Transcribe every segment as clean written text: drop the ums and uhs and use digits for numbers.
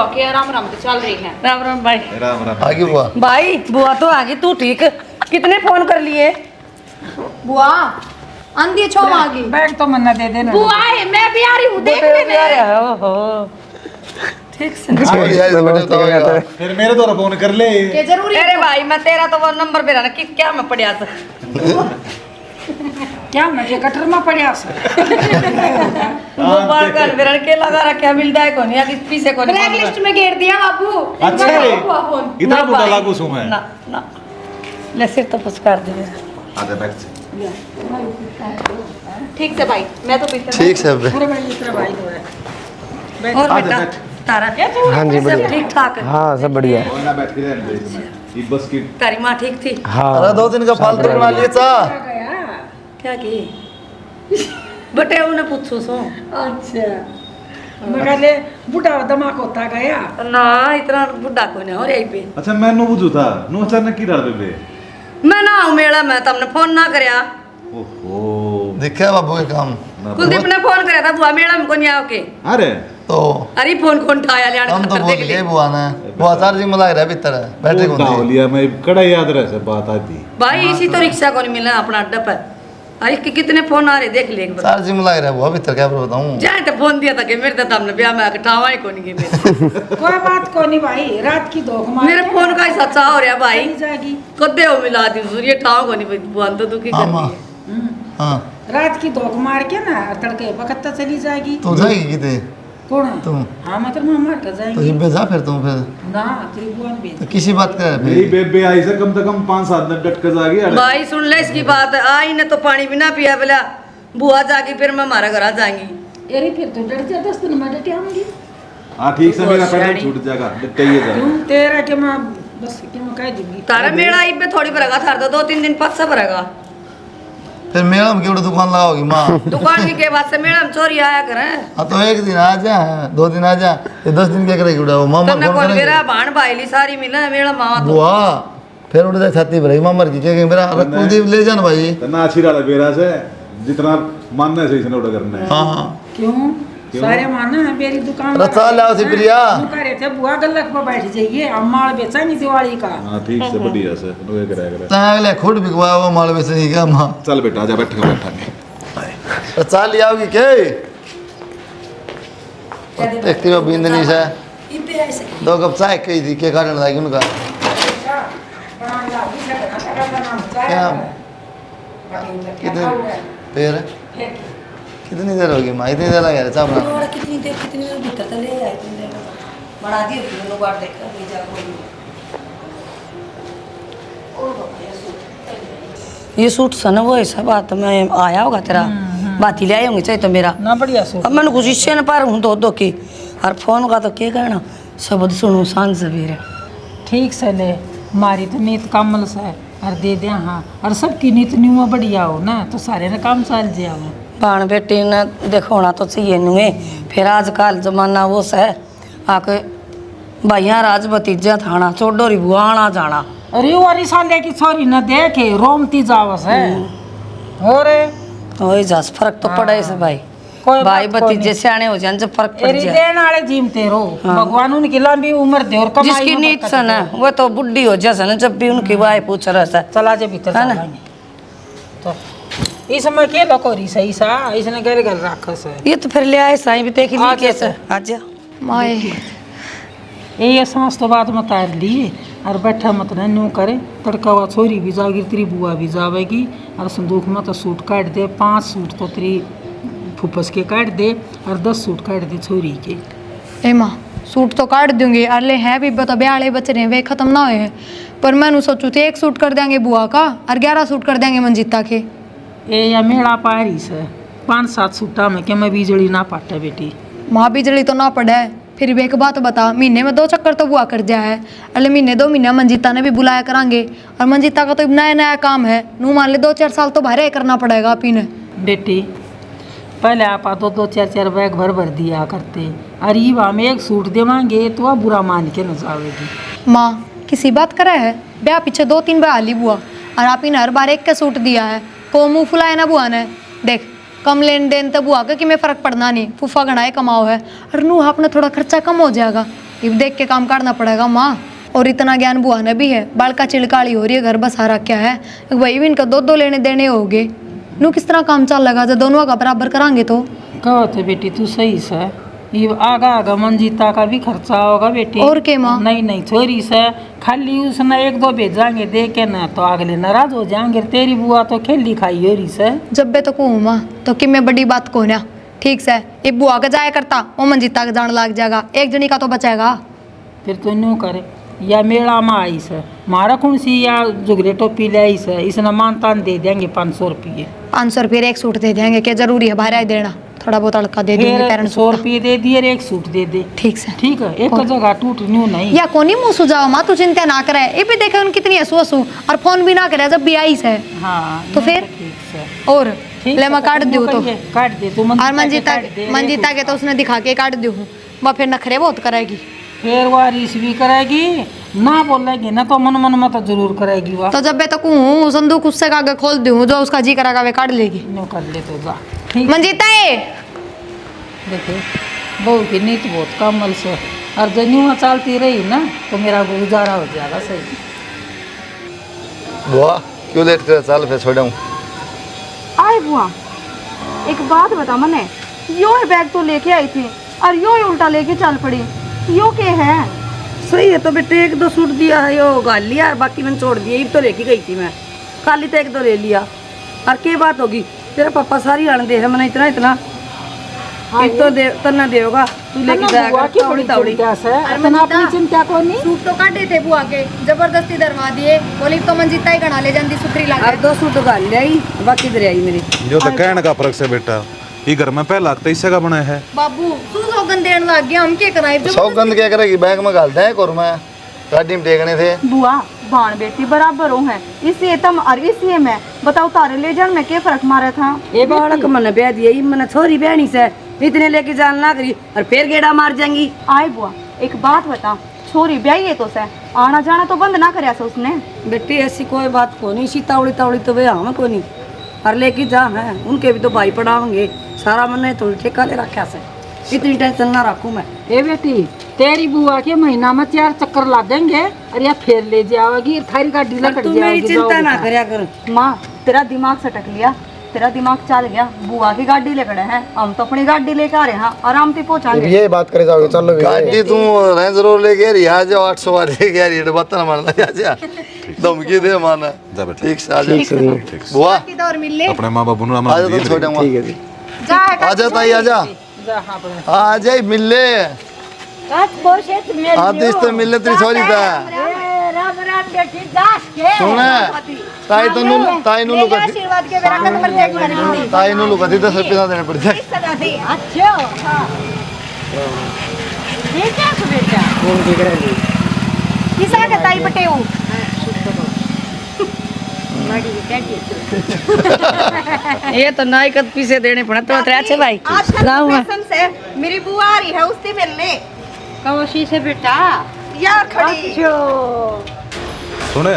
बुआ के राम राम तो चल रही है। राम राम भाई। राम राम। आगे बुआ। भाई बुआ तो आ गई, तू ठीक? कितने फोन कर लिए? बुआ आंधी छो आ गई। बैग तो मन्ना दे देना। बुआ है, मैं भी आ रही हूँ, देख लेने। ओहो ठीक से। फिर मेरे द्वारा फोन कर ले। ये जरूरी अरे भाई मैं तेरा तो वो नंबर पे रहना कि क्या मैं पढ़िया था। क्या मैं गटर में पड़िया से मोबाइल का विरण के लगा रखा मिलता है कोनी या किस पीछे कोनी। ब्लैक लिस्ट में घेर दिया बाबू। अच्छा है। इतना बुरा लागू सु मैं। ना ना ले सिर तो पुचकार दे। आधे बैठ से। ठीक से भाई, मैं तो पीछे। ठीक से अब। पूरे भाई इतना भाई तो है। और बेटा तारा हाँ जी सब बढ़िया। ठीक ठाक है? हाँ सब बढ़िया है। और ना बैठ के रहने दे। ये बस की तारी माँ ठीक थी? हाँ अरे 2 दिन का फालतू बना लिए चा। क्या की बटे उन्हें पूछो सो। अच्छा मैं कहले बूढ़ा दिमाग होता गया ना इतना बुढ़ा कोई नहीं और यही पे अच्छा मैनू बुझू था नु अचानक की डाल पे मैं ना हूँ मेला में तुमने फोन ना करया। ओहो देखा बाबू के काम कुलदीप ने फोन कराया था बुआ मेला में कोनी आओ के। अरे तो अरे फोन कौन उठाया लिया हम तो बोल गए बुआ ने बुआ चार्जिंग में लग रहा है भीतर बैटरी वो कौन डाल लिया मैं कड़ा याद रहे से बात आती भाई इसी तो रिक्शा को नहीं मिला अपना अड्डा पर। अरे कितने फोन आ रहे देख ले एक बार। चार्जिंग में लग रहा है बुआ भीतर क्या बताऊं। जाए तो फोन दिया था कि मेरे तो तुमने ब्याह में आके ठावा ही कोनी के मेरे। कोई बात को नहीं भाई रात की धोख मार मेरे फोन का ही सच्चा हो रहा भाई जाएगी कदे हो मिला दी सूर्य ठाव कोनी बुआ तो दुखी हाँ कर माँ दी। हाँ रात की धोख मार के ना तड़के बकत्ता चली जाएगी। तू जाएगी किते कौन तुम हाँ मतलब हम मार कर तो जाएंगे हिब्बे जा फिर तुम फिर ना तेरी बुआ ने भेज तो किसी बात कर मेरी बेबे आई से कम 5-7 दिन डट कर जागी अरे भाई सुन ले इसकी बात आई ने तो पानी भी ना पिया बोला बुआ जागी फिर मैं हमारा घर आ जाएंगी। अरे फिर तो डर जा 10 दिन में डटे आऊंगी। हां ठीक से मेरा पेट्रोल छूट जाएगा डटइए जा तुम तेरा के मैं बस के मैं कह दूंगी तारा मेला इब थोड़ी भरेगा थार तो 2-3 दिन पद से भरेगा। फिर मेला में केवड़ा दुकान लगाओगी माँ। दुकान की के बाद से मेला में चोरी आया करे। हाँ तो एक दिन आ जा 2 दिन आ जा ये 10 दिन क्या करेगी उड़ा वो मामा तन्ने कौन मेरा भाण भाईली सारी मिला मेला मावा तो बुआ फिर उड़ जाए छाती भरेगी मामर की क्या मेरा अरे कुलदीप ले जाना भाई। तना अच्छी डाला बेरा से जितना मानना सही से ना उड़ा करना है हाँ हाँ क्यों सारे माना है मेरी दुकान अरे चल आओ सी प्रिया। तू कह रहे थे बुआ गल्लक पर बैठ जाइए हम माल बेचा नहीं दिवाली का। हां ठीक से बढ़िया से नो करे करे अगले खुद बिकवा वो माल बेच नहीं क्या माँ। चल बेटा आजा बैठ के बैठा तो चल आओगी के देखती हो बिंदनी से इबे ऐसे 2 कप चाय कही थी के कारण लागी उनका क्या कितने फिर कितनी देर होगी माँ इतनी देर लगे चाय बना और कितनी देर भीतर तो ले आई तुम देर बना दिए तुम लोग बात देख कर ले जा कोई ये सूट सन वो ऐसा बात में आया होगा तेरा बात ही ले आए होंगे चाहे तो मेरा ना बढ़िया सो अब मैंने कुछ हिस्से न पार हूँ दो की और फोन का तो क्या कहना शब्द सुनू सांझ सवेरे ठीक से ले मारी तो नीत कमल से और दे दे हाँ और सबकी नीत न्यू बढ़िया हो ना तो सारे ने काम चल जाओ। बाण बेटी ने देखोना तो चाहिए नुए फिर आजकल जमाना वो से आके भैया राज भतीजा थाना चोडोरी बुआ आना जाना। अरे वाली साले की छोरी न देखे रोमती जावस है और वही जस फर्क तो पड़ा इसे भाई कोई भाई बात कोई भतीजे सियाने हो जाए जब फर्क पड़ एरी जाए। देन वाले जीमते रहो भगवान उनकी लंबी उम्र दे और कमाई जिसकी में नीत बरकत सन है दे। वो तो बुढ़ी हो जैसा ना जब भी उनकी वाई पूछ रहा था चला जे भीतर है ना? चलाएंगे तो इस समय के लकोरी सही सा इसने गल गल राखस है ये तो फिर ले आए साईं भी देख ली कैसे आजा माए ये सांस तो बात मत आर लिए और बैठा मत न न्यू करे तड़का हुआ छोरी भी जाएगी तेरी बुआ भी जावेगी और संदूक में तो सूट काट दे 5 सूट तो तेरी फुफस के काट दे और 10 सूट काट दे छोरी के। ए माँ सूट तो काट दूंगी अरले हैं भी तो ब्याह बच रहे हैं वे खत्म ना हुए हैं पर मैंने सोचू थे 1 सूट कर देंगे बुआ का और 11 सूट कर देंगे मंजीता के। ए या मेला पारी से 5-7 सूटा में के मैं बिजली ना पाटे बेटी माँ बिजली तो ना पड़े फिर भी एक बात बता महीने में 2 चक्कर तो बुआ कर दिया है अरे महीने 2 महीने मंजीता ने भी बुलाया करांगे और मंजीता का तो नया नया काम है नू मान ले 2-4 साल तो भारे करना पड़ेगा आप ही ने। बेटी पहले आप 2-4 बैग भर दिया करते अरे हम 1 सूट देवांगे तो आप बुरा मान के न जाओगी। माँ किसी बात करे है ब्याह पीछे 2-3 बार आली बुआ और आप ही ने हर बार 1 का सूट दिया है को मुँह फुलाए ना बुआ ने देख कम लेन देन तो बुआ का कि मैं फ़र्क पड़ना नहीं फूफा घनाए कमाओ है और नू आपने थोड़ा खर्चा कम हो जाएगा अब देख के काम करना पड़ेगा माँ। और इतना ज्ञान बुआ ने भी है, बालका चिड़काली हो रही है, घर बसा रखा है भाई भी इनका दो लेने देने होगे। नू किस तरह काम चल लगा जब दोनों का बराबर करांगे तो। कहो तो बेटी तू सही से, ये आगा आगा मंजीता का भी खर्चा होगा बेटी। और के माँ? नहीं नहीं छोरी से खाली उसने एक दो भेजांगे दे के ना तो अगले नाराज हो जाएंगे। तेरी बुआ तो खेली खाई हो रही से। जब बे तो कहूँ माँ तो कि मैं बड़ी बात को ना ठीक से एक बुआ का जाया करता वो मंजीता का जान लग जाएगा, एक जनी का तो बचेगा। फिर तो न्यू करे या मेला में आई से मारा कौन सी या जुगरे टोपी ले आई से, इसने मानतान दे देंगे 500 रुपये। 500 रुपये एक सूट दे देंगे, क्या जरूरी है बाहर देना, थोड़ा बहुत अड़का दे देंगे फिर पेरेंट्स 100 रुपये दे दिए और एक सूट दे दे। ठीक से ठीक है, एक जगह टूट न्यू नहीं। या कोनी मुंह सुझाव माँ तू चिंता ना करे, ये भी देखे उन कितनी हंसू हंसू और फोन भी ना करे जब भी आई से। हाँ तो न्यू फिर ठीक से। और ठीक ले है, मैं काट दूँ तो काट दे तू और मंजीता मंजीता के तो उसने दिखा के काट दूँ वह फिर नखरे बहुत करेगी। फिर वह रीस भी करेगी ना बोलेगी ना तो मन मन में तो जरूर करेगी वह। तो जब मैं तो कहूँ संदूक उससे आगे खोल दूँ जो उसका जी करेगा वे काट लेगी। न्यू कर ले तो जा। ठीक मंजीता है देखे बहू की नीति बहुत कमल से, और जब न्यू चलती रही ना तो मेरा गुजारा हो जाएगा सही। बुआ क्यों लेट कर, चल फिर छोड़ दूँ। आए बुआ, एक बात बता मने, यो ही बैग तो लेके आई थी और यो ही उल्टा लेके चल पड़ी, यो के है? सही है तो बेटे एक दो सूट दिया है यो गाल लिया और बाकी मैंने छोड़ दिया। ये तो लेके गई थी मैं, खाली तो एक दो ले लिया। और क्या बात होगी, तेरा पापा सारी आने दे है मैंने इतना इतना एक तो दे तना देगा तू लेके जाएगा तावड़ी तावड़ी। अपनी चिंता को नहीं। सूट तो काटे थे बुआ के, जबरदस्ती दरवा दिए, बोली तो मंजीता ही गणा ले जाती सुथरी और लागे। 2 सूट गाल ले आई, बाकी इधर आई मेरी। जो तो कहने का फर्क से बेटा, ये घर में पहला तो इससे का बना है। बाबू तू सौगंध देने लग गया, हम क्या कराए? सौगंध क्या करेगी, बैग में घालते हैं और मैं गाड़ी में टेकने थे। बुआ बाण बेटी बराबर हो है, इसलिए तुम और इसलिए मैं बताओ तारे ले जान में क्या फर्क मारा था? ये बालक मन ब्याह दिया मैंने छोरी बहनी से इतने लेके जान ना करी और फिर गेड़ा मार जाएंगी। आए बुआ एक बात बता, छोरी ब्याही है तो से आना जाना तो बंद ना करे उसने? बेटी ऐसी कोई बात को नहीं, सी तावड़ी तावड़ी तो वे हम को नहीं और लेके जा है, उनके भी तो भाई पढ़ाओगे सारा मन तो ठेका ले रखा से, इतनी टेंशन ना रखूं मैं। ए बेटी तेरी बुआ के महीना में 4 चक्कर ला देंगे और या फिर ले जाओगी थारी गाड़ी और लकड़ तू मेरी जाओगी। चिंता ना करया कर। माँ तेरा दिमाग सटक लिया, तेरा दिमाग चल गया, बुआ की गाड़ी ले खड़े हैं, हम तो अपनी गाड़ी लेके आ रहे हैं, आराम से पहुंचाएंगे। ये बात करे जाओगे, चलो गाड़ी तू रेंज रोवर लेके आ रही है, आ जाओ 800 वाली लेके आ रही है, बता मारना आ जा धमकी दे माना। जा बेटा। ठीक से आ जा बुआ, दौर मिल ले अपने माँ बाबू आ जा तुम छोड़ दूँगा। ठीक है जी, जा आ जा ताई, आ जा आ जा मिल ले आतिश तो मिल ले तेरी सॉरी था सुने ताई तो ताई नु लुका आशीर्वाद के बेरा कदम पर देख मारी ताई नु लुका 10 रुपये ना देने पड़ते। किसा के ताई बटे हूं ये तो नाई कद पीछे देने पड़े तो अच्छे भाई गाँव में से मेरी बुआ आ रही है, उससे मिलने कौशी से बेटा यार खड़ी। सुने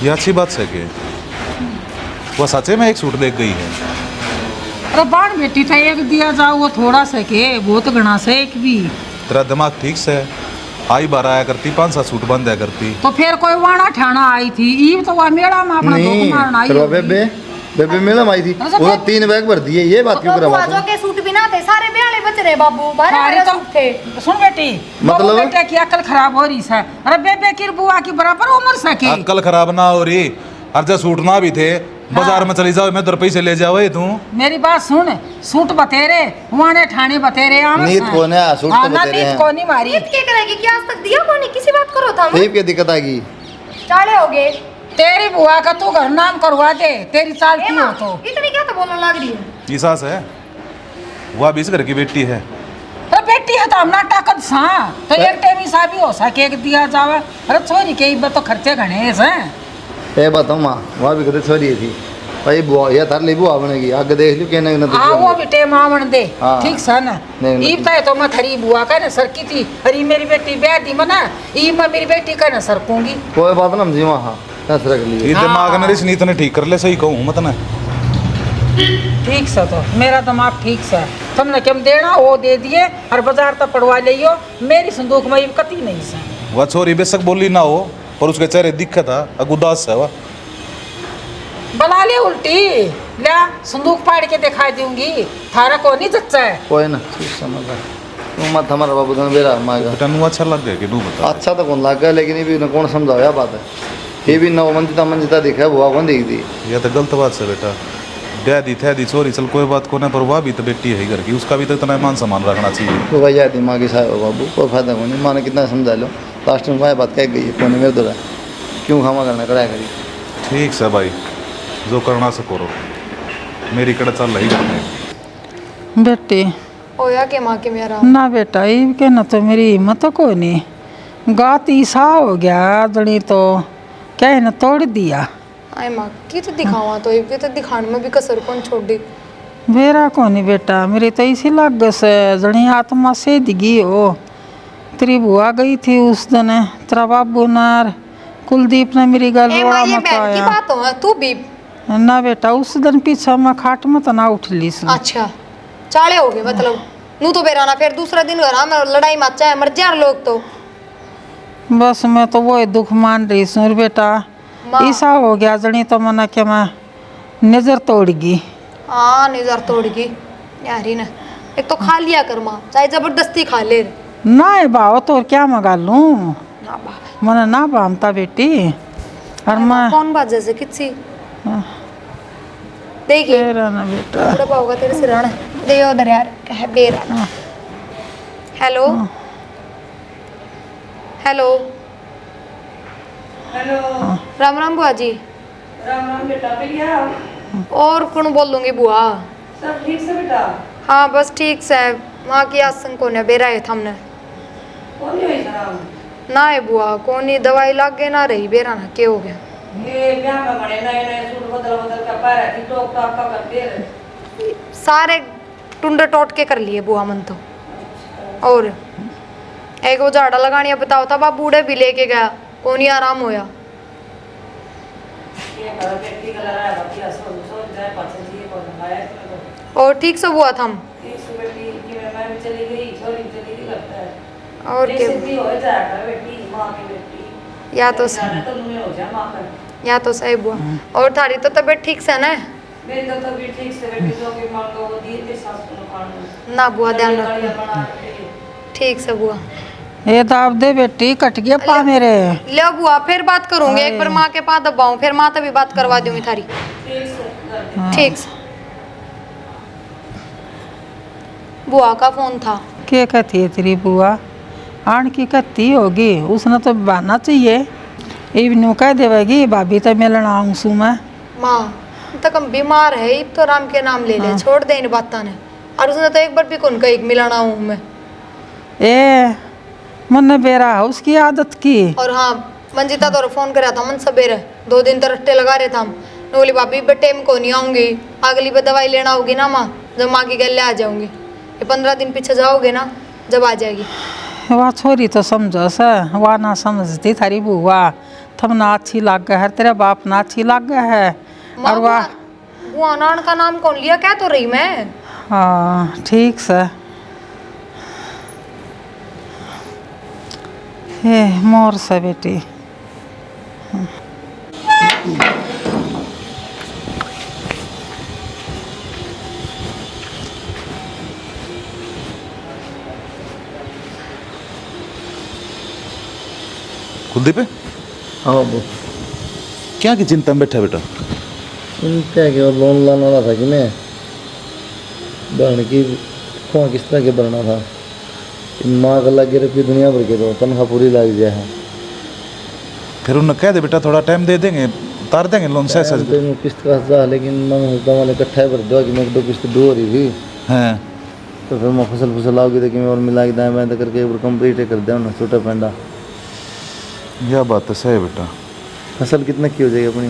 ये अच्छी बात है कि वह सच्चे में एक सूट ले गई है। अरे बाण बेटी था एक दिया जाओ वो थोड़ा सा के बहुत घना से एक भी। तेरा दिमाग ठीक से है, आई बार आया करती 5-7 सूट बंद दिया करती। तो फिर कोई वाणा ठाना आई थी, ईब तो वह मेला में अपना नहीं धोख मारना आई फिर होगी। बेबे बेबे मेला आई थी, वो 3 बैग भर दिए, ये बात क्यों करवा बुआ के सूट भी ना थे, सारे ब्याले बच रहे बाबू, बारे सारे बारे तो सूट थे। सुन बेटी मतलब? बहू बेटे की अकल खराब हो रही है। अरे बेबे की बुआ की बराबर उम्र सके। अक्कल खराब ना हो रही, और जब सूट ना भी थे बाजार में चली जाओ, मैं 10 पैसे ले जाओ तू। मेरी बात सुन, सूट बतेरे वाणे ठाणे बतेरे नीत को ना सूट तो बतेरे हैं। नीत को नहीं मारी। ईद के करेगी क्या आज तक दिया कोनी, किसी बात करो था हम ठीक है, दिक्कत आएगी। चाले हो गए। तेरी बुआ का तू घर नाम करवा दे, तेरी चाल की हो तो। इतनी क्या तो बोलने लग रही है? ये सास है, वह 20 घर की बेटी है। अरे बेटी है तो हम ना ताकत सा तो एक टाइम हिसाब भी हो सके कि दिया जावे। अरे छोरी के इब तो खर्चे घने हैं। ए बताओ माँ, वहाँ भी कदे छोरी थी भाई, बुआ या थार ले बुआ बनेगी, आगे देख लियो कहने न आ वो बेटे मावन दे हाँ। ठीक सा ना। नहीं, इब तो मैं थरी बुआ का ना सरकी थी, अरे मेरी बेटी ब्याह दी मना इब मैं मेरी बेटी का ना सरकूंगी। कोई बात ना, हम जी वहाँ रख लिए। ये दिमाग ने इस नीत ने ठीक कर ले, सही कहूँ मत ना। ठीक सा तो मेरा दिमाग ठीक सा है। तुमने क्या देना वो दे दिए और बाजार तक पड़वा लियो, मेरी संदूक में कती नहीं से। वह छोरी बेशक बोली ना हो पर उसके चेहरे दिक्कत था उदास है वह। बना ले उल्टी ला संदूक पाड़ के दिखा दूंगी, थारा को नहीं जच्चा है। कोई ना ठीक समझ आ तू मत हमारा बाबू तो बेरा मांगा बेटा नू अच्छा लग गया कि नू बता। अच्छा तो कौन लग गया लेकिन ये भी न कौन समझाया बात है। ये भी नौ मंजिता दिखा बुआ कौन दिख दी। यह तो गलत बात है बेटा। ब्याह दी थे दी छोरी चल कोई बात को ना, पर वह भी तो बेटी है घर की, उसका भी तो इतना मान सम्मान रखना चाहिए। तो भाई यार दिमागी साहब हो बाबू कोई फायदा को नहीं, माने कितना समझा लो लास्ट में वह बात कह गई है कौन मेरे द्वारा क्यों खामा करना कराया करी। ठीक है भाई जो करना से करो, मेरी कड़ा चल रही करने। बेटे होया के माँ के मेरा ना बेटा ये के ना तो मेरी हिम्मत को नहीं, गाती सा हो गया जड़ी तो क्या न तोड़ दिया। आए माँ की तो दिखावा तो ये तो दिखाने में भी कसर कौन छोड़ दी। मेरा को नहीं बेटा, मेरी तो इसी लग से जड़ी आत्मा से दिगी हो। तेरी बुआ गई थी उस दिन, तेरा बाबू नार कुलदीप ने मेरी गल ए रोड़ा माँ ये मत बैठ की आया बात हो तू भी। ना बेटा, उस दिन पीछा मैं खाट मत ना उठ ली इसने। अच्छा चाले हो गए मतलब नू तो बेराना फिर दूसरा दिन घर में लड़ाई मचा है, मर जा लोग तो। बस मैं तो वो दुख मान रही हूँ बेटा, माँ। ऐसा हो गया जनी तो मना के मैं नजर तोड़ गई। हाँ नजर तोड़ गई यारी ना, एक तो खा लिया कर माँ चाहे जबरदस्ती खा ले। ना है बाओ तो और क्या मंगा लूँ, ना बा मना ना बामता बेटी। और मैं कौन बात जैसे किसी देखिए तेरा ना बेटा बड़ा पाऊंगा तेरे सिर आना दे उधर यार कह बेर आना। Hello hello hello Ram Ram बुआ जी। राम राम बेटा भैया और कौन बोल दूंगी बुआ। सब ठीक से बेटा। हाँ बस ठीक से वहाँ की आसन को ने बेरा है हमने कौन नहीं हुई शराब ना है बुआ कौन ही दवाई लाग गए ना रही बेरा ना क्या हो गया। ये ब्याह में बड़े नए नए सूट बदल बदल कर पा रहे थे टोक टाक का करते रहे। सारे टुंडे टोट के कर लिए बुआ मन तो। और एक वो झाड़ा लगानी बताओ था बाप बूढ़े भी लेके गया कौन ही आराम होया। ये घर बेटी का लड़ा बतिया सोच जाए पाछे जी को लगाया तो और ठीक से हुआ था हम एक से बेटी की मैं भी चली गई छोरी चली गई लगता है। और क्या जैसे भी हो जाया कर बेटी मां की बेटी या तो जाना तो तुम्हें हो जा मां का। या तो सही बुआ। और थारी तो तबीयत ठीक से ना मेरी तो तबीयत ठीक से बेटी जो कि मांगो वो दी थी सासू ने खाने ना बुआ ध्यान दलिया रखो बना के ठीक से बुआ। ये दाब दे बेटी, कट गया पा मेरे। ले बुआ फिर बात करूंगी एक बार माँ के पास दबाऊं फिर माँ तभी बात करवा दूंगी थारी ठीक से कर दे। ठीक से। बुआ का फोन था क्या कहती है तेरी बुआ, आन की कहती होगी उसने तो बहाना चाहिए। इवनू कह देवेगी भाभी तो मिलना आऊँ सू मैं। माँ तक हम बीमार है इब तो राम के नाम ले ले छोड़ दे इन बातों ने। और उसने तो एक बार भी कौन कही मिलाना हूँ मैं। ए मन बेरा है उसकी आदत की। और हाँ मंजिता तो फोन करा था मन सबेरे 2 दिन तो रट्टे लगा रहे था हम। बोली भाभी बेटे को नहीं आऊंगी अगली बार दवाई लेना होगी ना माँ जब माँ की गले आ जाऊंगी। ये 15 दिन पीछे जाओगे ना जब आ जाएगी। वह छोरी तो समझो सा वह ना समझती थारी बुआ, थम ना अच्छी लाग है तेरा बाप ना अच्छी लाग है। और वह बुआ नान का नाम कौन लिया क्या तो रही मैं। हाँ ठीक से हे मोर से बेटी। कुलदीप है हाँ बाबू क्या की चिंता में बैठा बेटा। क्या कि और लोन लाने वाला था कि मैं बहन की कुआं किस तरह के बनना था। माँ का लगे रुपये दुनिया भर के तो तनख्वाह पूरी लग जाए है। फिर उन्हें कह दे बेटा थोड़ा टाइम दे देंगे उतार देंगे लोन से ऐसा। तो मैं किस्त का जा लेकिन मैं सोचता वाले इकट्ठा भर दो कि मैं 2 किस्त दो हो रही थी हाँ तो फिर मैं फसल आओगी तो कि मैं और मिला के दाएँ बाएँ तो करके एक कंप्लीट कर दिया ना छोटा पेंडा। यह बात तो सही है बेटा। फसल कितना की हो जाएगी अपनी।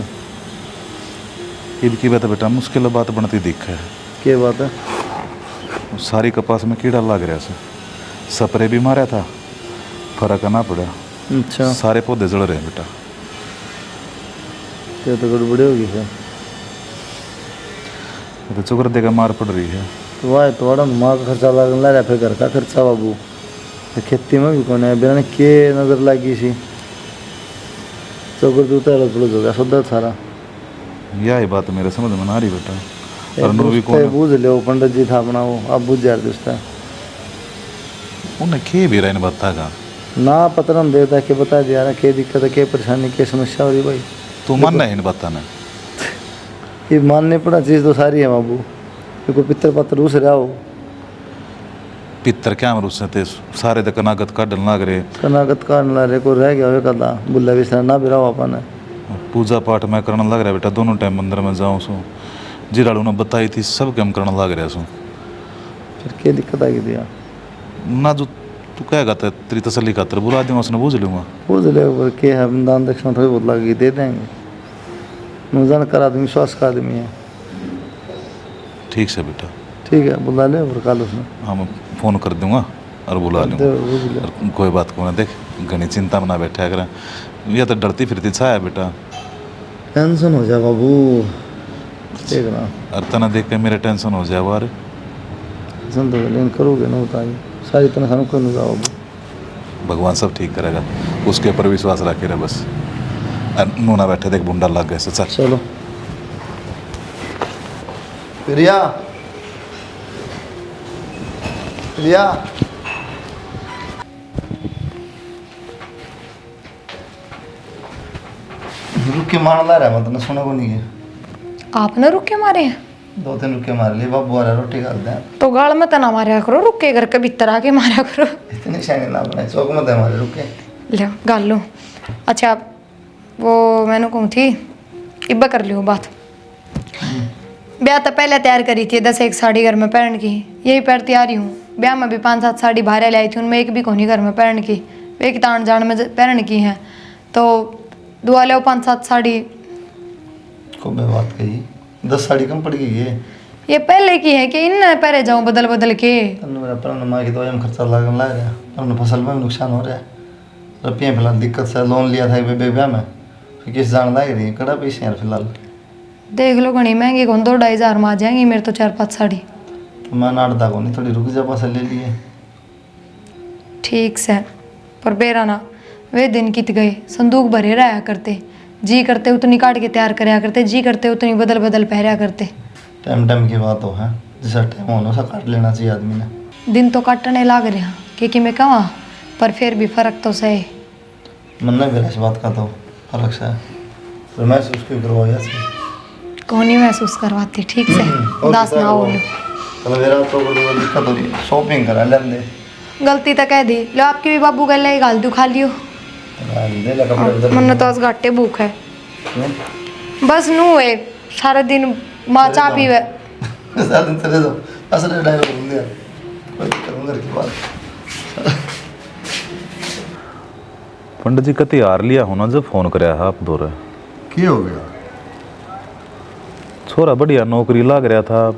ईद की बात है बेटा मुश्किल बात बनती दिख है। क्या बात है। सारी कपास में कीड़ा लग रहा से स्प्रे भी मारा था फर्क ना पड़ा। अच्छा सारे पौधे जड़ रहे हैं बेटा। ये तो गड़बड़ी होगी सर। तो चुकर देकर मार पड़ रही है। तो वाह थोड़ा माँ का खर्चा लगने लग रहा है, फिर घर का खर्चा बाबू, तो खेती में भी कौन है बिना के नजर लगी सी चौकर दूता हो गया सौदा सारा। यही बात मेरे समझ में ना आ रही बेटा। और नो भी दोस्त है, कौन बूझ लो पंडित जी था अपना वो, अब बुझ जा दोस्त है उन्हें खे भी रहे बता का ना पता हम देवता के बता दिया ना, क्या दिक्कत है, क्या परेशानी, क्या समस्या हो रही भाई। तू मन नहीं बताना। ये मानने पड़ा चीज़ तो सारी है बाबू, कोई पितर पत्र रूस रहा हो, पितर क्या मरूस थे सारे तो कनागत का डल लाग रहे। कनागत का ला रे को रह गया हो कदा बुल्ला भी ना भी रहा अपन पूजा पाठ मैं करने लग रहा बेटा, दोनों टाइम मंदिर में जाऊँ सो जिराड़ू ने बताई थी सब काम करने लग रहा सो। फिर क्या दिक्कत आ गई दिया ना जो तू कहेगा तो तेरी तसली खातर बुला दूंगा, उसने बूझ लूँगा। बूझ ले पर क्या है, दान दक्षिणा थोड़ी बहुत लगी दे देंगे, नुजान कर आदमी विश्वास का आदमी है। ठीक से बेटा, ठीक है बुला ले और कल उसने हम फ़ोन कर दूंगा और बुला लूँगा। बुझ ले और कोई बात को ना देख, घनी चिंता में ना बैठा करें, यह तो डरती फिरती छाया बेटा। टेंशन हो जाए बाबू, ठीक ना और तना देख के मेरे टेंशन हो जाए वारे। टेंशन तो लेकिन करोगे ना बताइए, सारी तनख्वाह को नहीं जाओ बाबू। भगवान सब ठीक करेगा, उसके ऊपर विश्वास रखे रहे बस। और मुँह ना बैठे देख बुंडा लग गए से चल। चलो प्रिया, प्रिया रुक के मार ला रहा है, मतलब सुना को नहीं है। आपने रुक के मारे हैं? 2-3 रुक के मार लिए, बाबू आ रहा रोटी खा दे। तो गाल में तना मारा करो, रुक के घर के भीतर आके मारा करो। इतनी शानी ना बनाए, चौक मत है हमारे, रुक के ले गाल लो। अच्छा वो मैंने कहूँ थी इब्बा कर लियो बात। ब्याह तो पहले तैयार करी थी 10 एक साड़ी घर में पहन की, यही पैर तैयार ही हूँ। ब्याह में भी 5-7 साड़ी बाहर लाई थी, उनमें एक भी कोनी घर में पहन की, एक तान जान में पहन की है। तो दुआ ले 5-7 साड़ी। को मैं बात कही 10 साड़ी कम पड़ गई है। ये पहले की है कि इन पहले जाऊँ बदल बदल के। तन्ने मेरा पर माँ की दवाई में खर्चा लगने लग रहा है, अपने फसल में भी नुकसान हो रहा है। रुपये फिलहाल दिक्कत से लोन लिया था बेबे ब्याह में, फिर किस जान लग रही है, कड़ा पैसे यार फिलहाल। देख लो घनी महंगी कौन 2-2.5 हज़ार में आ जाएंगी मेरे तो 4-5 साड़ी। तो मैं नाटदा को नहीं, थोड़ी रुक जा, पैसा ले लिए। ठीक से पर बेरा ना, वे दिन कित गए, संदूक भरे रहा करते, जी करते उतनी काट के तैयार कराया करते, जी करते उतनी बदल बदल पहरा करते। टाइम टाइम की बात हो है, जैसा टाइम होना सा काट लेना चाहिए आदमी ने। दिन तो काटने लाग रहा क्योंकि मैं कहा, पर फिर भी फर्क तो सही। मन में मेरा इस बात का तो फर्क सा है, तो मैं उसको करवाया था। कौन ही महसूस करवाती ठीक से, उदास ना हो। चलो मेरा तो कोई दिक्कत हो रही है, शॉपिंग करा लेन दे। गलती तो कह दी, लो आपके भी बाबू गल ले गाल दू खा लियो। दे ला कपड़े उधर। मन तो आज घाटे भूख है, क्यों? बस नू है सारा दिन माँ चा पीवे। सारा दिन चले जाओ, असर डायलॉग बोल दिया, कोई दिक्कत घर की बात। पंडित जी कति हार लिया होना जब फोन कराया आप दो रहे। क्या हो गया? छोरा बढ़िया नौकरी लग रहा था,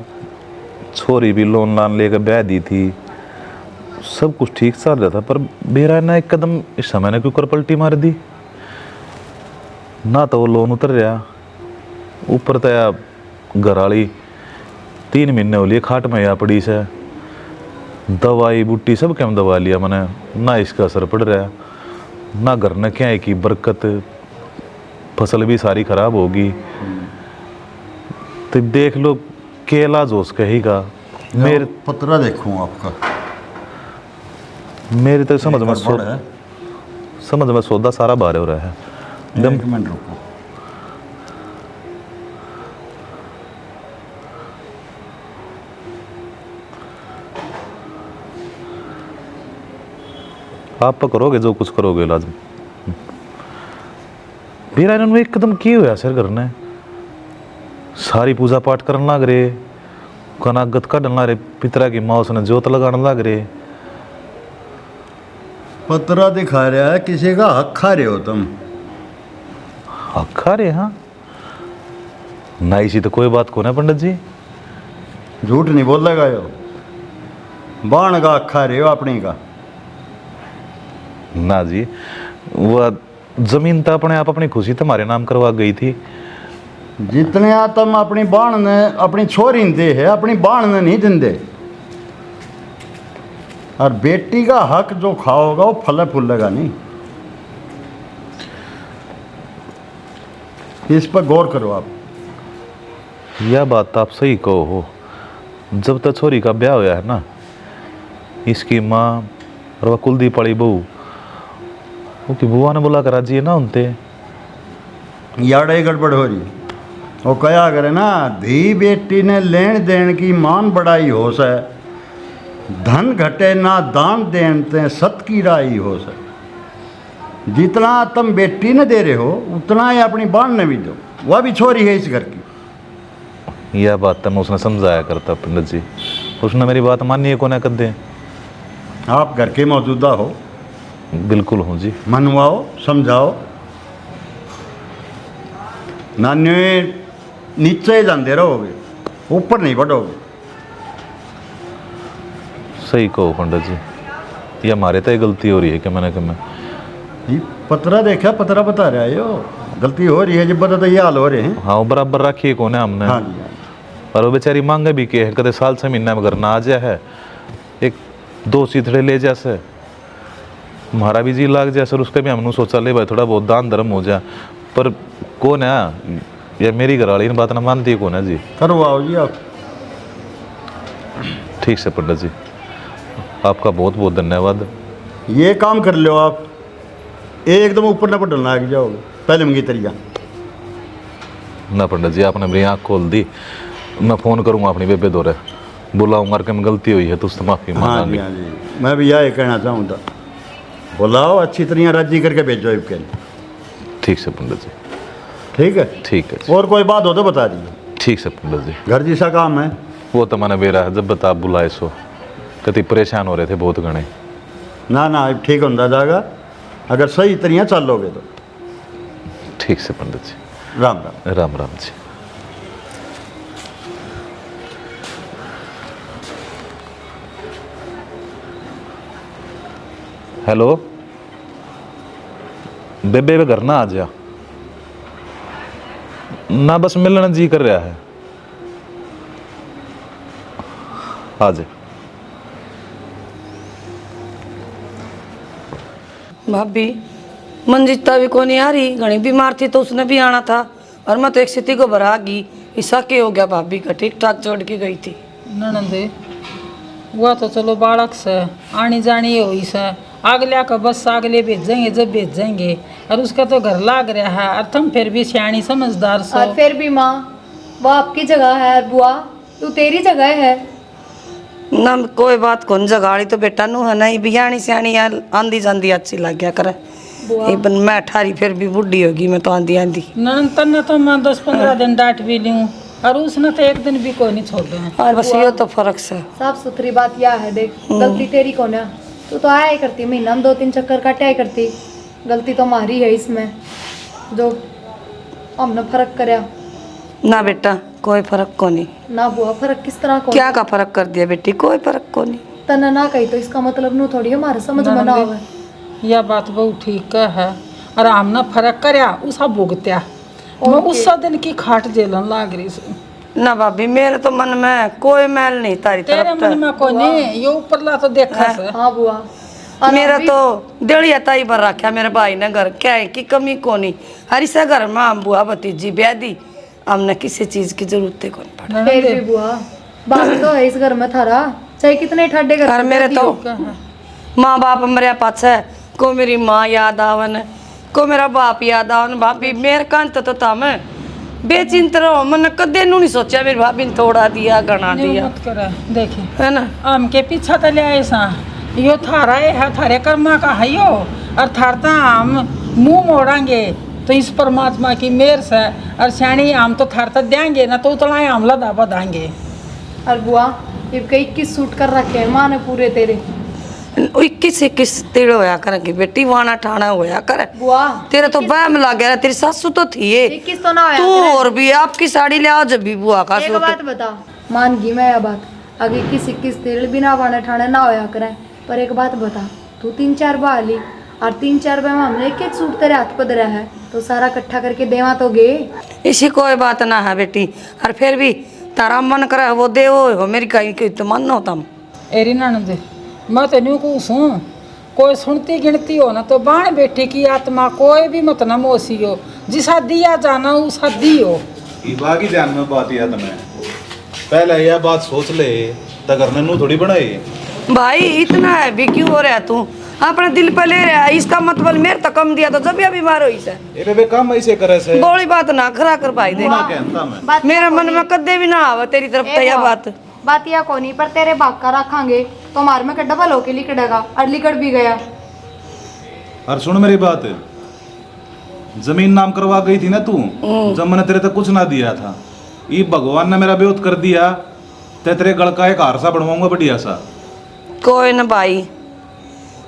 छोरी भी लोन लान लेकर ब्याह दी थी, सब कुछ ठीक चल रहा था, पर मेरा ना एक कदम इस समय ने क्यों पलटी मार दी। ना तो वो लोन उतर रहा, ऊपर तो या घर वाली 3 महीने हो लिए खाट में या पड़ी से, दवाई बूटी सब क्या दवा लिया मैंने, ना इसका असर पड़ रहा, ना घर ने क्या है कि बरकत, फसल भी सारी खराब होगी। तो देख लो केला जोश कहेगा मेरे पतरा देखूं आपका, मेरी तो समझ में गड़बड़ है। समझ में सौदा सारा बाहर हो रहा है। एक मिनट रुको, आप तो करोगे जो कुछ करोगे इलाज। फिर इन्होंने एकदम किए हुआ सर करने, सारी पूजा पाठ करने लग रहे, कनागत काटने लग रहे, पितरा की माँ उसने जोत लगाने लग रहे। पतरा दिखा रहा है, किसी का हक खा रहे हो तुम। खा रहे हाँ, नाई सी तो कोई बात को ना पंडित जी। झूठ नहीं बोल लगा यो, बाण का हक खा रहे हो अपनी का। ना जी, वह जमीन तो अपने आप अपनी खुशी तुम्हारे नाम करवा गई थी, जितने तुम अपनी बाण ने अपनी छोरी ने दे है अपनी बाण ने नहीं दिंदे। और बेटी का हक जो खाओगा वो फल फूलेगा नहीं। इस पर गौर करो आप। यह बात तो आप सही कहो हो। जब तक छोरी का ब्याह होया है ना, इसकी माँ और वह कुलदीप वाली बहू उसकी बुआ ने बुला कर राजी है ना उनते। याड़े गड़बड़ हो रही। वो कया करे ना, धी बेटी ने लेन देन की मान बढ़ाई हो से, धन घटे ना दान देन ते सत की राई हो से। जितना तुम बेटी ने दे रहे हो उतना ही अपनी बाण ने भी दो। वह भी छोरी है इस घर की। यह बात तो मैं उसने समझाया करता पंडित जी, उसने मेरी बात मानी है को ना कर दे। आप घर के मौजूदा हो, बिल्कुल हूँ जी। मनवाओ समझाओ। नान्य नीचे जाते रहोगे, ऊपर नहीं बढ़ोगे। सही कहो पंडित जी, ये हमारे तो गलती हो रही है कि मैंने कि मैं ये पतरा देखा, पतरा बता रहा है। यो गलती हो रही है जब बता तो ये हाल हो रहे हैं। हाँ वो बराबर रखी है कौन है हमने। हाँ जी हाँ। और वो बेचारी मांगे भी के है, कदे साल 6 महीने में घर ना आ जाए है, एक 2 सीथड़े ले जैसे हमारा भी जी लाग जाए सर। उसके भी हमने सोचा ले भाई थोड़ा बहुत दान धर्म हो जाए, पर कौन है ये मेरी घरवाली इन बात ना मानती है कौन है जी। करवाओ जी आप। ठीक से पंडित जी, आपका बहुत बहुत धन्यवाद। ये काम कर लो आप, एकदम ऊपर न पढ़ना लग जाओगे पहले मंगी तरिया। ना पंडित जी आपने मेरी आँख खोल दी। मैं फ़ोन करूँगा अपनी बेबे दौरे, बुलाऊंगा कि मैं गलती हुई है तो उससे माफ़ी हाँ जी मांगांगे। हाँ जी, मैं भी यही कहना चाहूँगा। बुलाओ अच्छी तरह राजी करके भेजो इसके। ठीक से पंडित जी। ठीक है ठीक है जी। और कोई बात हो तो बता दीजिए। ठीक से पंडित जी। घर जैसा काम है वो तो मैंने बेरा है जब बता आप बुलाए सो, कति परेशान हो रहे थे बहुत घने। ना ना अब ठीक होता जाएगा अगर सही तरह चलोगे तो। ठीक से पंडित जी। राम राम। राम राम जी। हेलो बेबे वे घर ना आ जा ना, बस मिलना जी कर रहा है। आ जा। भाभी मंजिता भी को नहीं आ रही, घनी बीमार थी तो उसने भी आना था। और मैं तो एक स्थिति को भरा गई। ऐसा क्या हो गया भाभी का, ठीक ठाक छोड़ के गई थी। ननंदे वह तो चलो बालक से आनी जानी हुई से अगले का बस अगले भेजेंगे जब भेजेंगे। और उसका तो घर लाग रहा है और तुम फिर भी सियाणी समझदार सो। और फिर भी माँ वो आपकी जगह है, बुआ तू तेरी जगह है। ना कोई बात कौन जगाड़ी तो बेटा नू है नहीं बियाणी सियाणी आंधी जांदी अच्छी लग गया करे। एक मैं 18 फिर भी बुढ़ी होगी, मैं तो आंधी आंधी। ननंद तन्ने तो मैं 10-15 दिन डांट भी लूँ और उसने तो एक दिन भी कोई नहीं छोड़ दिया। और बस ये तो फर्क से। साफ सुथरी बात यह है, देख गलती तेरी कौन है। तू तो आया ही करती, महीना में 2-3 चक्कर काटे ही करती। गलती तो हमारी है इसमें जो हमने फर्क करया। ना बेटा कोई फर्क को नहीं। ना बुआ फर्क किस तरह को क्या का फर्क कर दिया बेटी, कोई फर्क को नहीं। तना ना कही तो इसका मतलब नू थोड़ी हमारे समझ में ना आवे। यह बात बहुत ठीक है। और हमने फर्क करया उसा भुगत्या, मैं उस दिन की खाट जेलन लाग रही से। ना भाभी मेरे तो मन में कोई मैल नहीं तारी तेरे तरफ मन में कोई नहीं, ये ऊपरला तो देखा से। हाँ बुआ। मेरा तो डेढ़िया ताई भर रखा मेरे भाई ने घर, क्या है कि कमी को नहीं। हरी से घर में हम बुआ भतीजी ब्याह दी, हमने किसी चीज की जरूरत है कौन पड़ा। फिर भी बुआ बात तो है इस घर में थारा, चाहे कितने ठाडे घर और में मेरे रहती तो हो। माँ बाप मरिया पाछे को मेरी माँ याद आवन, को मेरा बाप याद आवन। भाभी मेरे कांत तो था मैं बेचिंत रहो, मैंने कदे नू नहीं सोचा मेरी भाभी ने थोड़ा दिया गणा दिया मत करे देखे है ना। आम के पीछा तो ले ऐसा यो थारा है थारे कर्मा का है यो। और थारता हम मुंह मोड़ांगे तो इस परमात्मा की मेहर से, और श्याणी आम तो थारता देंगे ना तो उतना ही हमला दाबा देंगे। और बुआ ये कई 21 सूट कर रखे हैं माँ ने पूरे तेरे। 21 तिड़ होया करेंगे बेटी, वाना ठाना होया करे। बुआ तेरे तो बहम लग गया, तेरी सासू तो थी ये। 21 तो ना होया तू करे। और भी आपकी साड़ी ले आओ जब भी बुआ का एक सूट। बात बता, मान गई मैं यह बात, आगे 21 तेल बिना बाने ठाणे ना होया करे। पर एक बात बता, तू 3-4 बार ली और 3-4 बार में हमने एक सूट तेरे हाथ पर धरा है, तो सारा इकट्ठा करके देवा तो गे। इसी कोई बात ना है बेटी, और फिर भी तारा मन करे वो दे हो, मेरी कहीं की तो मन हो तम। एरी ननद मैं तो न्यू कहूँ कोई सुनती गिनती हो ना तो बाण बेटे की आत्मा कोई भी मत न मोसी हो, जिसा दिया जाना वो सदी हो। ये बाकी ध्यान में बात याद में पहले यह बात सोच ले तगर नन्नू थोड़ी बनाई। भाई इतना है भी क्यों हो रहा तू, अपने दिल पे ले रहा है, इसका मतलब मेरे तक कम दिया तो जब या बीमार हो इसे ए बेबे काम ऐसे करे से बोली बात ना खरा कर पाई दे। ना कहता मैं मेरे मन में कदे भी ना आवे तेरी तरफ तो यह बात या कोनी पर तेरे बाग का रखांगे तो हमारे में कड्डा भलो के लिकड़ेगा और लिकड़ भी गया। और सुन मेरी बात, जमीन नाम करवा गई थी ना तू, जब मैंने तेरे तक कुछ ना दिया था, ये भगवान ने मेरा विरोध कर दिया, तेरे गल का एक हारसा बनवाऊंगा बढ़िया सा। कोई ना भाई,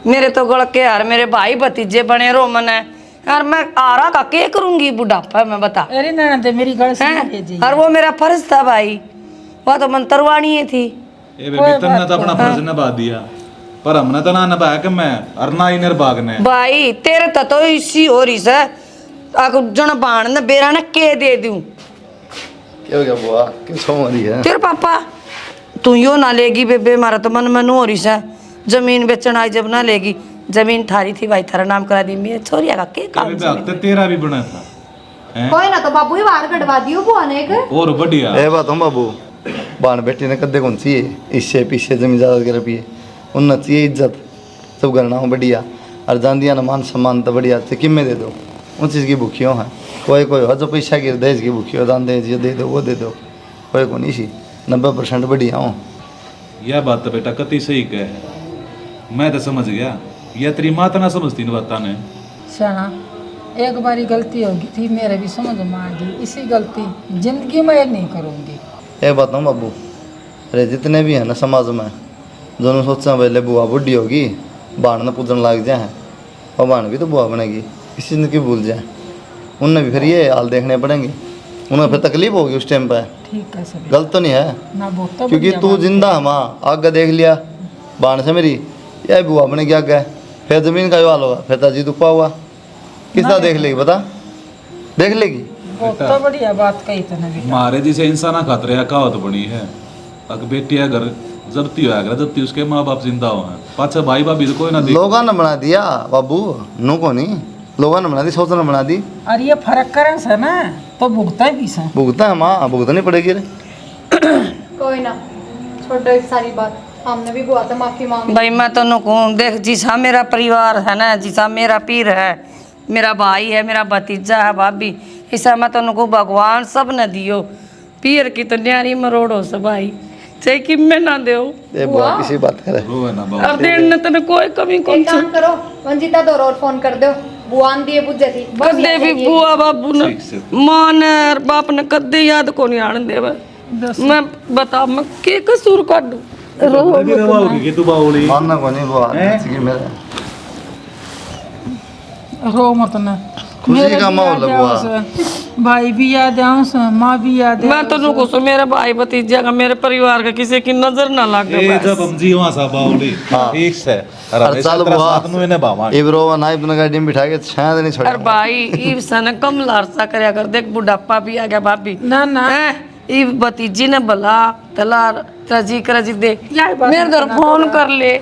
मेरे तो गल के यार मेरे भाई भतीजे बने रो मन है यार, मैं आरा का के करूंगी बुढ़ापा में बता। एरी ननद मेरी गल सुन हैं? लीजिए। और वो मेरा फर्ज था भाई, वो तो मंत्रवाणी ही थी। ए बेबे तुमने तो अपना फर्ज निभा दिया, पर हमने तो ना निभाया कि मैं और ना ही निर्भाग ने। भाई तेरे तो इसी हो रही से जन बाण ने बेरा ने के दे दूं। क्या हो गया बुआ, क्यों सो रही है? तेरे पापा तू यो ना लेगी बेबे, मारा तो मन में हो रही से जमीन बेचना आई जब ना लेगी, जमीन थारी थी भाई थारा नाम करा दी, मेरे छोरिया का के काम बेबे हक तो तेरा भी बना था हैं? कोई ना तो बाबू ही बाहर कटवा दियो बुआ ने एक। और बढ़िया ए बात हम बाबू, बाण बेटी ने कदे कौन सी है इससे पीछे जमीन जायदाद के रुपये उन्ना चाहिए इज्जत सब करना हो बढ़िया, और जान दिया ना मान सम्मान तो बढ़िया तो किम्मे दे दो, उन चीज़ की भूखियों है। कोई कोई हो जो पैसा की दहेज की भूखी हो, दान दहेज ये दे दो वो दे दो, कोई को नहीं सी 90% बढ़िया हो। यह बात तो बेटा कति सही कहे, मैं तो समझ गया, यह तेरी माँ तो ना समझती इन बात ने। शाना एक बारी गलती होगी थी, मेरे भी समझ में आ गई, इसी गलती जिंदगी में नहीं करूँगी। ये बात हूँ बाबू, अरे जितने भी हैं ना समाज में, दोनों सोचा पहले बुआ बुढ़ी होगी बाण न पूजन लग जाए, और बाण भी तो बुआ बनेगी, इसी जिंदगी भूल जाए, उनने भी फिर ये हाल देखने पड़ेंगे, उन्हें फिर तकलीफ होगी उस टाइम पर। ठीक है सर गलत तो नहीं है, ना बहुत तो क्योंकि बढ़िया तू बात जिंदा है माँ, आगे देख लिया बाण से मेरी, यह बुआ बनेगी आगे, फिर जमीन का हाल होगा, फिर ताजी दुपा हुआ, किसका देख लेगी बता, देख लेगी। बहुत तो बढ़िया बात कही तने भी। मारे जिसे इंसाना खातरे या कहावत बनी है, अगर बेटी अगर जबती होया करे जबती उसके माँ बाप जिंदा हो हैं, पाछा भाई भाभी तो कोई ना देख। लोगों ने बना दिया बाबू, नु को नहीं, लोगों ने बना दी, सोचना बना दी, और ये फर्क करें से ना तो भुगता भी से। भुगता है माँ, भुगतनी पड़ेगी रे। कोई ना छोड़ दो इस सारी बात, हमने भी बुआ से माफी मांगी। भाई मैं तो कहूँ देख, जिसा मेरा परिवार है ना, जिसा मेरा पीर है, मेरा भाई है, मेरा भतीजा है, भाभी, ऐसा मैं तो कहूँ भगवान सब न दियो, पीर की तो न्यारी मरोड़ो से भाई, चाहे कि मैं ना दो ये बुआ किसी बात करे, रोए ना बाबा। और देन न तने कोई कमी कौन एक काम करो, मंजिता दो और फोन कर दो, बुआ ने दिए बुझे थी बस कदे याद भी रखिए। बुआ बाबू ने ठीक से। माँ ने और बाप ने कदे याद को नहीं आने देवे। मैं बता मैं के कसूर काटू अपने भी रवाओगी कि तू बावली मानना को नहीं बुआ, कि मेरे रो मत ना, खुशी मेरे का भी माहौल याद है आओ बुआ। से, भाई भी याद आओ से, माँ भी याद आओ मैं तो नुको सो मेरे भाई भतीजा का, मेरे परिवार का किसी की नजर ना लगे ए बस। जब हम जीवा सा बावली ठीक से और हर हमेशा साल तेरा बुआ साथ नु इन्हें बावा इब्रो व नाइब ने गाड़ी में बिठा के शायद नहीं छोड़ा। अरे भाई ई सन कम लारसा करया कर, देख बुढ़ापा भी आ गया भाभी ना ना हैं, ई भतीजी ने भला तला रजी कर जी दे यार बात मेरे घर फोन कर ले,